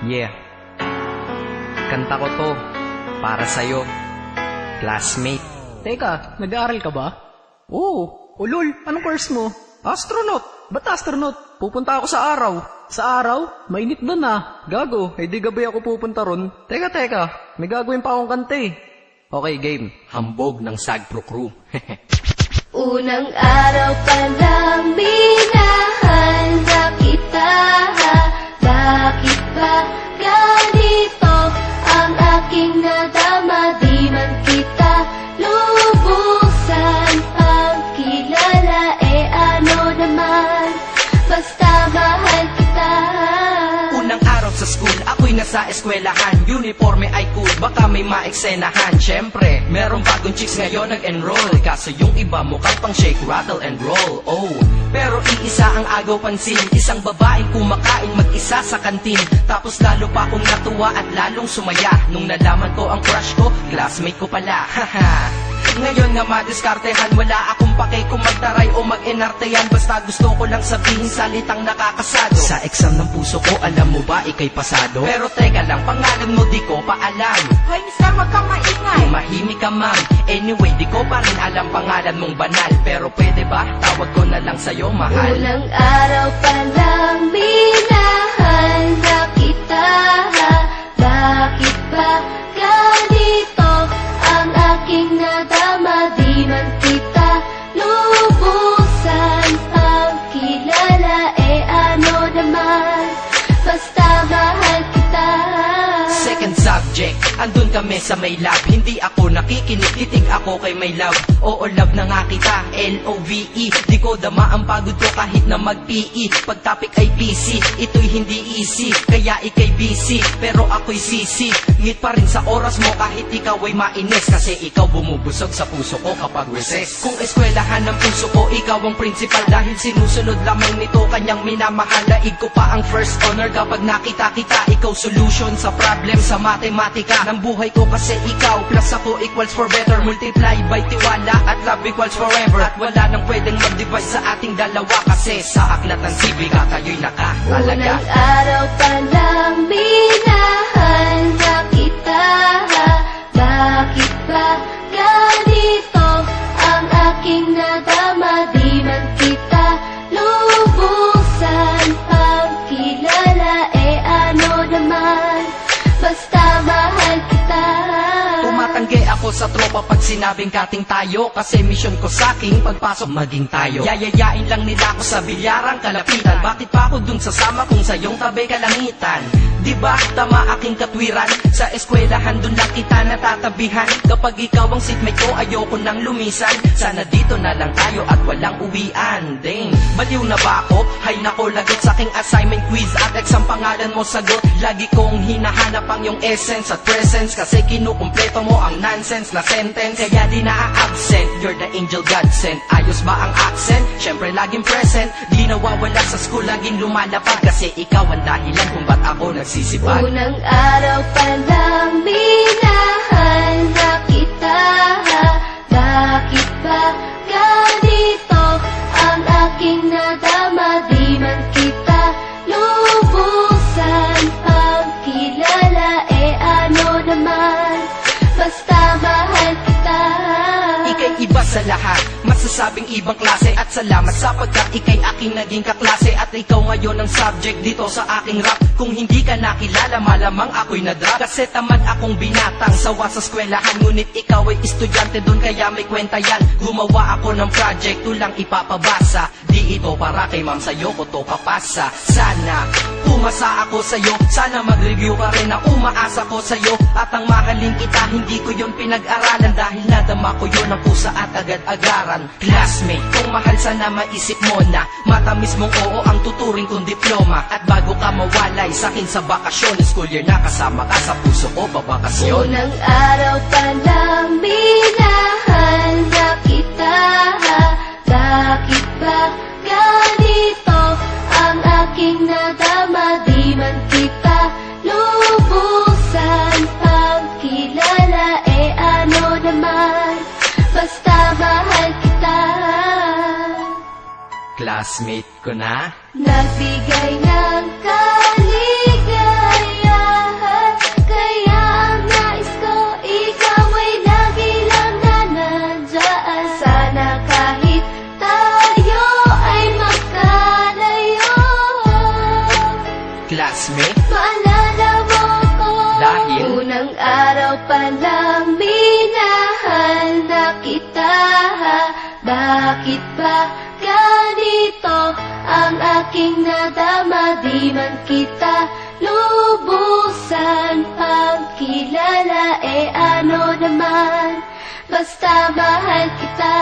Yeah. Kanta ko to para sa'yo, classmate. Teka, nag-aaral ka ba? Oo. Ulol, anong course mo? Astronaut. Ba't astronaut? Pupunta ako sa araw. Sa araw? Mainit doon ah. Gago, di gabi ako pupunta ron. Teka, may gagawin pa akong kanta eh. Okay, game. Hambog ng Sagpro Crew. Unang araw pa lang minahal na kita. Bakit ba ganito ang aking nadama? Di man kita lubusan ang kilala. Ano naman, basta mahal kita. Unang araw sa school, ako'y nasa eskwelahan. Uniforme ay cool, baka may maeksenahan. Siyempre, merong bagong chicks ngayon nag-enroll. Kaso yung iba mukhang pang shake, rattle and roll. Oh, pero iisa ang agaw pansin. Isang babaeng kumakain mag-isa sa kantin. Tapos lalo pa akong natuwa at lalong sumaya nung nalaman ko ang crush ko, classmate ko pala. Haha. Ngayon nga madiskartehan, wala akong pake kung magtaray o mag-enartehan. Basta gusto ko lang sabihin salitang nakakasado. Sa exam ng puso ko, alam mo ba ikay pasado? Pero teka lang, pangalan mo di ko pa alam. Hoy, mister, wag kang maingay. Tumahimik ka ma'am. Anyway, di ko pa rin alam pangalan mong banal. Pero pwede ba, tawag ko na lang sa'yo mahal. Unang araw pa lang minahal na kita. Bakit ba ganito ang aking nadama? Di man kita lubusan ang kilala. Ano naman, basta mahal kita. Second subject, andun kami sa may lab. Hindi ako nakikinig, titig ako kay may love. Oo, love na nga kita, L-O-V-E. Di ko dama ang pagod ko kahit na mag-PE. Pag topic ay PC, ito'y hindi easy. Kaya ikay busy, pero ako'y sisi. Ngit pa rin sa oras mo kahit ikaw ay mainis. Kasi ikaw bumubusog sa puso ko kapag recess. Kung eskwelahan ng puso ko, ikaw ang principal. Dahil sinusunod lamang nito kanyang minamahal. Laig ko pa ang first honor kapag nakita kita. Ikaw solution sa problem sa matematika ng buhay ko. Kasi ikaw plus ako equals for better. Multiply by tiwala at love equals forever. At wala nang pwedeng mag-divide sa ating dalawa. Kasi sa aklat ng sibiga tayo'y nakatalaga. Unang araw pa lang minahal na kita. Bakit ba ganito ang aking nadama? Di man kita lubusan ang kilala. Ano naman, basta mahal kita. Tumatanggi ako sa tropa pag sinabing kating tayo. Kasi mission ko sa'king pagpasok maging tayo. Yayayain lang nila ako sa bilyarang kalapitan. Bakit pa ako dun sasama kung sa iyong tabi kalangitan? Diba tama aking katwiran? Sa eskwelahan dun lang kita natatabihan. Kapag ikaw ang seatmate ko, ayoko nang lumisan. Sana dito na lang tayo at walang uwian. Dang, baliw na ba ako? Hay nako, lagot sa aking assignment quiz at exam pangalan mo sagot. Lagi kong hinahanap ang yung essence at presence. Kasi kinukumpleto mo ang nonsense na sentence. Kaya di na-absent, you're the angel God sent. Ayos ba ang accent? Syempre laging present. Di nawawala sa school, laging lumalapag. Kasi ikaw ang dahilan kung ba't ako nagsisipag. Unang araw pa lang minahal na kita. Bakit ba ganito ang aking nadama? Di man kita lubusan ang kilala. Ano naman, basta mahal kita. Ika'y iba sa lahat, masasabing ibang klase. At salamat sapagkat ika'y aking naging kaklase. At ikaw ngayon ang subject dito sa aking rap. Kung hindi ka nakilala, malamang ako'y na-drop. Kasi tamad akong binatang sawa sa eskwelahan. Ngunit ikaw ay estudyante dun, kaya may kwenta yan. Gumawa ako ng project, tulang ipapabasa. Di ito para kay ma'am, sa'yo ko to papasa. Sana pumasa ako sa'yo, sana mag-review ka rin na umaasa ko sa'yo. At ang mahalin kita, hindi ko yun pinag-aralan. Dahil nadama ko yun ang pusa at agad-agaran. Classmate, kung mahal sana maisip mo na matamis mong oo ang tuturing kong diploma. At bago ka mawalay sa'kin sa bakasyon, school year na kasama ka sa puso ko babakasyon. Unang araw pa lang minahal na kita. Bakit ba ganito ang aking nadama? Di man kita lubusan ang kilala. Ano naman, basta mahal kita. Classmate ko na. Nagbigay ng kaligaya. Bakit ba ganito ang aking nadama? Di man kita lubusan pagkilala, ano naman, basta mahal kita.